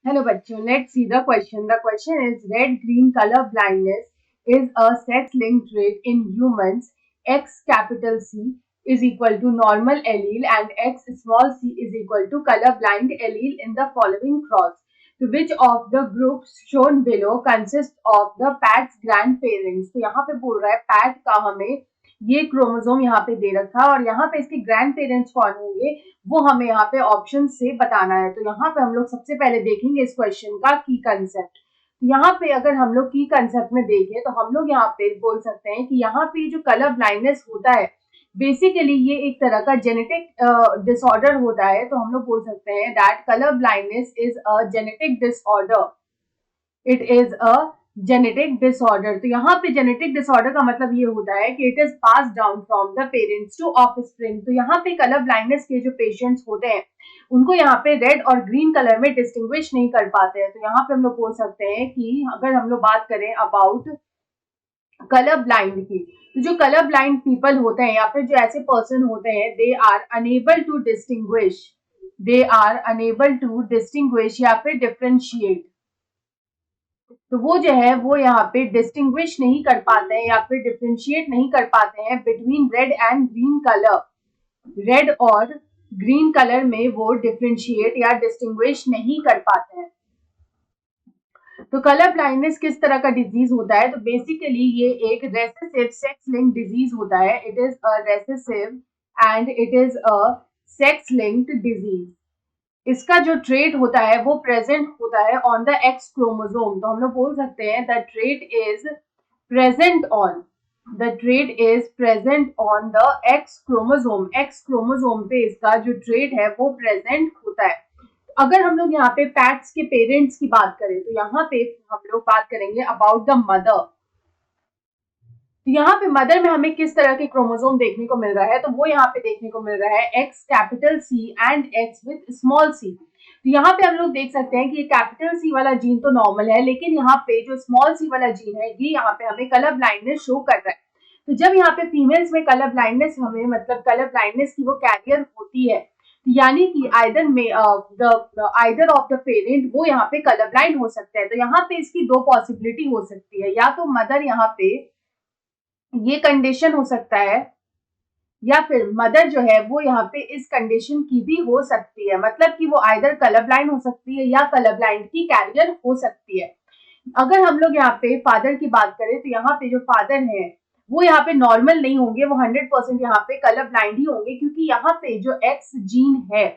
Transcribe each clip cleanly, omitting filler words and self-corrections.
Hello bachcho, let's see the question. The question is red-green color blindness is a sex-linked trait in humans. X capital C is equal to normal allele and X small c is equal to color blind allele in the following cross. To which of the groups shown below consists of the Pat's grandparents? तो यहाँ पे बोल रहा है PAT का हमें ये chromosome यहाँ पे दे रखा है और यहाँ पे इसके ग्रैंड पेरेंट्स कौन होंगे वो हमें यहाँ पे ऑप्शन से बताना है। तो यहाँ पे हम लोग सबसे पहले देखेंगे इस क्वेश्चन का की कंसेप्ट। तो यहाँ पे अगर हम लोग की कंसेप्ट में देखें तो हम लोग यहाँ पे बोल सकते हैं कि यहाँ पे जो कलर ब्लाइंडनेस होता है बेसिकली ये एक तरह का जेनेटिक डिसऑर्डर होता है। तो हम लोग बोल सकते हैं that colour blindness is a genetic disorder. It is a genetic disorder. तो यहाँ पे जेनेटिक डिसऑर्डर का मतलब ये होता है कि it is pass down from the parents to offspring. तो यहाँ पे कलर ब्लाइंडनेस के जो पेशेंट्स होते हैं उनको यहाँ पे रेड और ग्रीन कलर में डिस्टिंग्विश नहीं कर पाते हैं। तो यहाँ पे हम लोग बोल सकते हैं कि अगर हम लोग बात करें अबाउट कलर ब्लाइंड की, तो जो कलर ब्लाइंड पीपल होते हैं या फिर जो ऐसे पर्सन होते हैं they are unable to distinguish या फिर डिफ्रेंशिएट। तो वो जो है वो यहाँ पे डिस्टिंग्विश नहीं कर पाते हैं या फिर डिफ्रेंशिएट नहीं कर पाते हैं between red and green colour. Red और ग्रीन कलर में वो डिफ्रेंशिएट या डिस्टिंग्विश नहीं कर पाते हैं। तो कलर ब्लाइंडनेस किस तरह का डिजीज होता है? तो बेसिकली ये एक रेसेसिव सेक्स लिंक्ड डिजीज होता है। It is a recessive and it is a sex linked disease. इसका जो ट्रेट होता है वो प्रेजेंट होता है ऑन द एक्स क्रोमोसोम। तो हम लोग बोल सकते हैं present on the trait is present on the x chromosome. X chromosome पे इसका जो ट्रेट है वो प्रेजेंट होता है। अगर हम लोग यहाँ पे पैट्स के पेरेंट्स की बात करें तो यहाँ पे हम लोग बात करेंगे अबाउट द मदर। तो यहाँ पे मदर में हमें किस तरह के क्रोमोसोम देखने को मिल रहा है? तो वो यहाँ पे देखने को मिल रहा है X capital C and X with small C. तो यहाँ पे हम लोग देख सकते हैं कि ये कैपिटल सी वाला जीन तो नॉर्मल है, लेकिन यहाँ पे जो स्मॉल सी वाला जीन है ये यहाँ पे हमें कलर ब्लाइंडनेस शो कर रहा है। तो जब यहाँ पे फीमेल्स में कलर ब्लाइंडनेस हमें मतलब कलर ब्लाइंडनेस की वो कैरियर होती है, तो यानी कि आइदर ऑफ द पेरेंट वो यहाँ पे कलर ब्लाइंड हो सकता है। तो यहाँ पे इसकी दो पॉसिबिलिटी हो सकती है, या तो मदर यहाँ पे ये कंडीशन हो सकता है या फिर मदर जो है वो यहाँ पे इस कंडीशन की भी हो सकती है। मतलब कि वो आइदर कलर ब्लाइंड हो सकती है या कलर ब्लाइंड की कैरियर हो सकती है। अगर हम लोग यहाँ पे फादर की बात करें तो यहाँ पे जो फादर है वो यहाँ पे नॉर्मल नहीं होंगे, वो 100% यहाँ पे कलर ब्लाइंड ही होंगे, क्योंकि यहाँ पे जो एक्स जीन है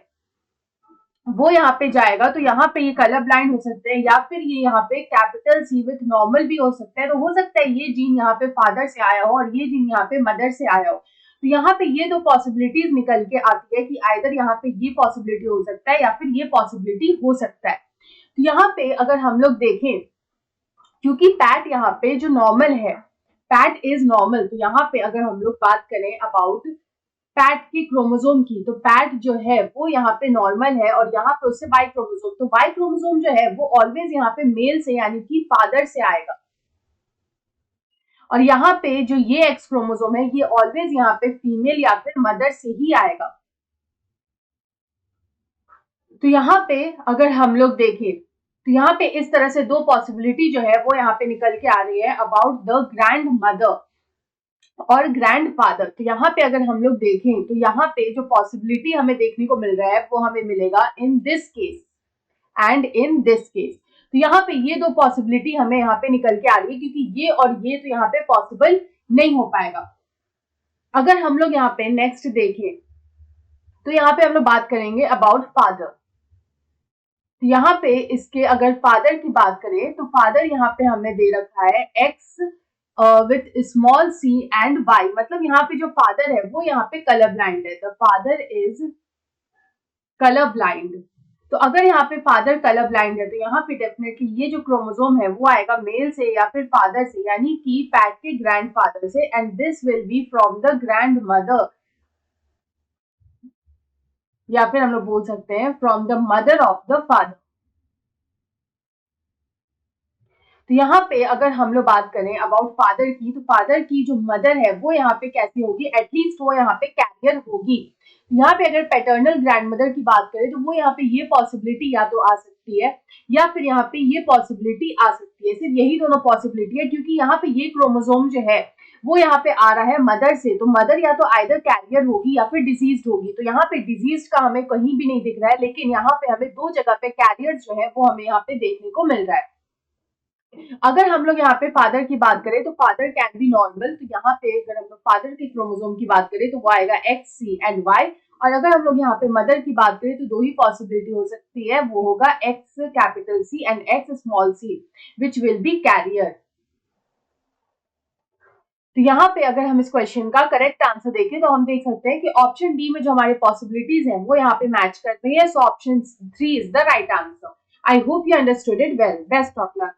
वो यहाँ पे जाएगा। तो यहाँ पे ये कलर ब्लाइंड हो सकते हैं या फिर ये यहाँ पे कैपिटल सी विथ नॉर्मल भी हो सकता है। तो हो सकता है ये जीन यहाँ पे फादर से आया हो और ये जीन यहाँ पे मदर से आया हो। तो यहाँ पे ये दो पॉसिबिलिटीज निकल के आती है कि आइदर यहाँ पे ये पॉसिबिलिटी हो सकता है या फिर ये पॉसिबिलिटी हो सकता है। तो यहाँ पे अगर हम लोग देखें, क्योंकि पैट यहाँ पे जो नॉर्मल है, पैट इज नॉर्मल, तो यहाँ पे अगर हम लोग बात करें अबाउट पैट के क्रोमोसोम की, तो पैट जो है वो यहाँ पे नॉर्मल है और यहाँ पे उससे वाई क्रोमोसोम, तो वाई क्रोमोसोम जो है वो ऑलवेज यहाँ पे मेल से यानी कि फादर से आएगा। और यहाँ पे जो ये एक्स क्रोमोसोम है ये ऑलवेज यहाँ पे फीमेल या फिर मदर से ही आएगा। तो यहाँ पे अगर हम लोग देखें तो यहाँ पे इस तरह से दो पॉसिबिलिटी जो है वो यहाँ पे निकल के आ रही है अबाउट द ग्रैंड मदर और ग्रैंड फादर। तो यहाँ पे अगर हम लोग देखें तो यहाँ पे जो पॉसिबिलिटी हमें देखने को मिल रहा है वो हमें मिलेगा in this case and in this case. तो यहाँ पे ये दो पॉसिबिलिटी हमें यहाँ पे निकल के आ रही है, क्योंकि ये और ये तो यहाँ पे पॉसिबल नहीं हो पाएगा। अगर हम लोग यहाँ पे नेक्स्ट देखें तो यहाँ पे हम लोग बात करेंगे अबाउट फादर। तो यहाँ पे इसके अगर फादर की बात करें तो फादर यहाँ पे हमें दे रखा है X with small C and Y. मतलब यहाँ पे जो फादर है वो यहाँ पे कलर ब्लाइंड है। The father is colour blind. तो अगर यहाँ पे फादर कलर ब्लाइंड है तो यहाँ पे डेफिनेटली ये जो क्रोमोसोम है वो आएगा मेल से या फिर फादर से, यानी कि पैट के ग्रैंड फादर से, and this will be from the grand mother, या फिर हम लोग बोल सकते हैं from the mother of the father. तो यहाँ पे अगर हम लोग बात करें अबाउट फादर की, तो फादर की जो मदर है वो यहाँ पे कैसी होगी, एटलीस्ट वो यहाँ पे कैरियर होगी। यहाँ पे अगर पैटर्नल ग्रैंडमदर की बात करें तो वो यहाँ पे ये पॉसिबिलिटी या तो आ सकती है या फिर यहाँ पे ये पॉसिबिलिटी आ सकती है। सिर्फ यही दोनों पॉसिबिलिटी है, क्योंकि यहाँ पे ये क्रोमोसोम जो है वो यहाँ पे आ रहा है मदर से, तो मदर या तो आइदर कैरियर होगी या फिर डिजीज होगी। तो यहाँ पे डिजीज का हमें कहीं भी नहीं दिख रहा है, लेकिन यहाँ पे हमें दो जगह पे कैरियर जो है वो हमें यहाँ पे देखने को मिल रहा है। अगर हम लोग यहाँ पे फादर की बात करें तो फादर कैन बी नॉर्मल, तो यहाँ पे अगर हम लोग फादर के क्रोमोसोम की बात करें तो वो आएगा एक्स, सी एंड वाई। और अगर हम लोग यहाँ पे मदर की बात करें तो दो ही पॉसिबिलिटी हो सकती है, वो होगा X capital C and X small C, which will be carrier. तो यहाँ पे अगर हम इस क्वेश्चन का करेक्ट आंसर देखें तो हम देख सकते हैं कि ऑप्शन डी में जो हमारे पॉसिबिलिटीज हैं वो यहाँ पे मैच करते हैं। So option 3 is the right answer. I hope you understood it well. Best of luck.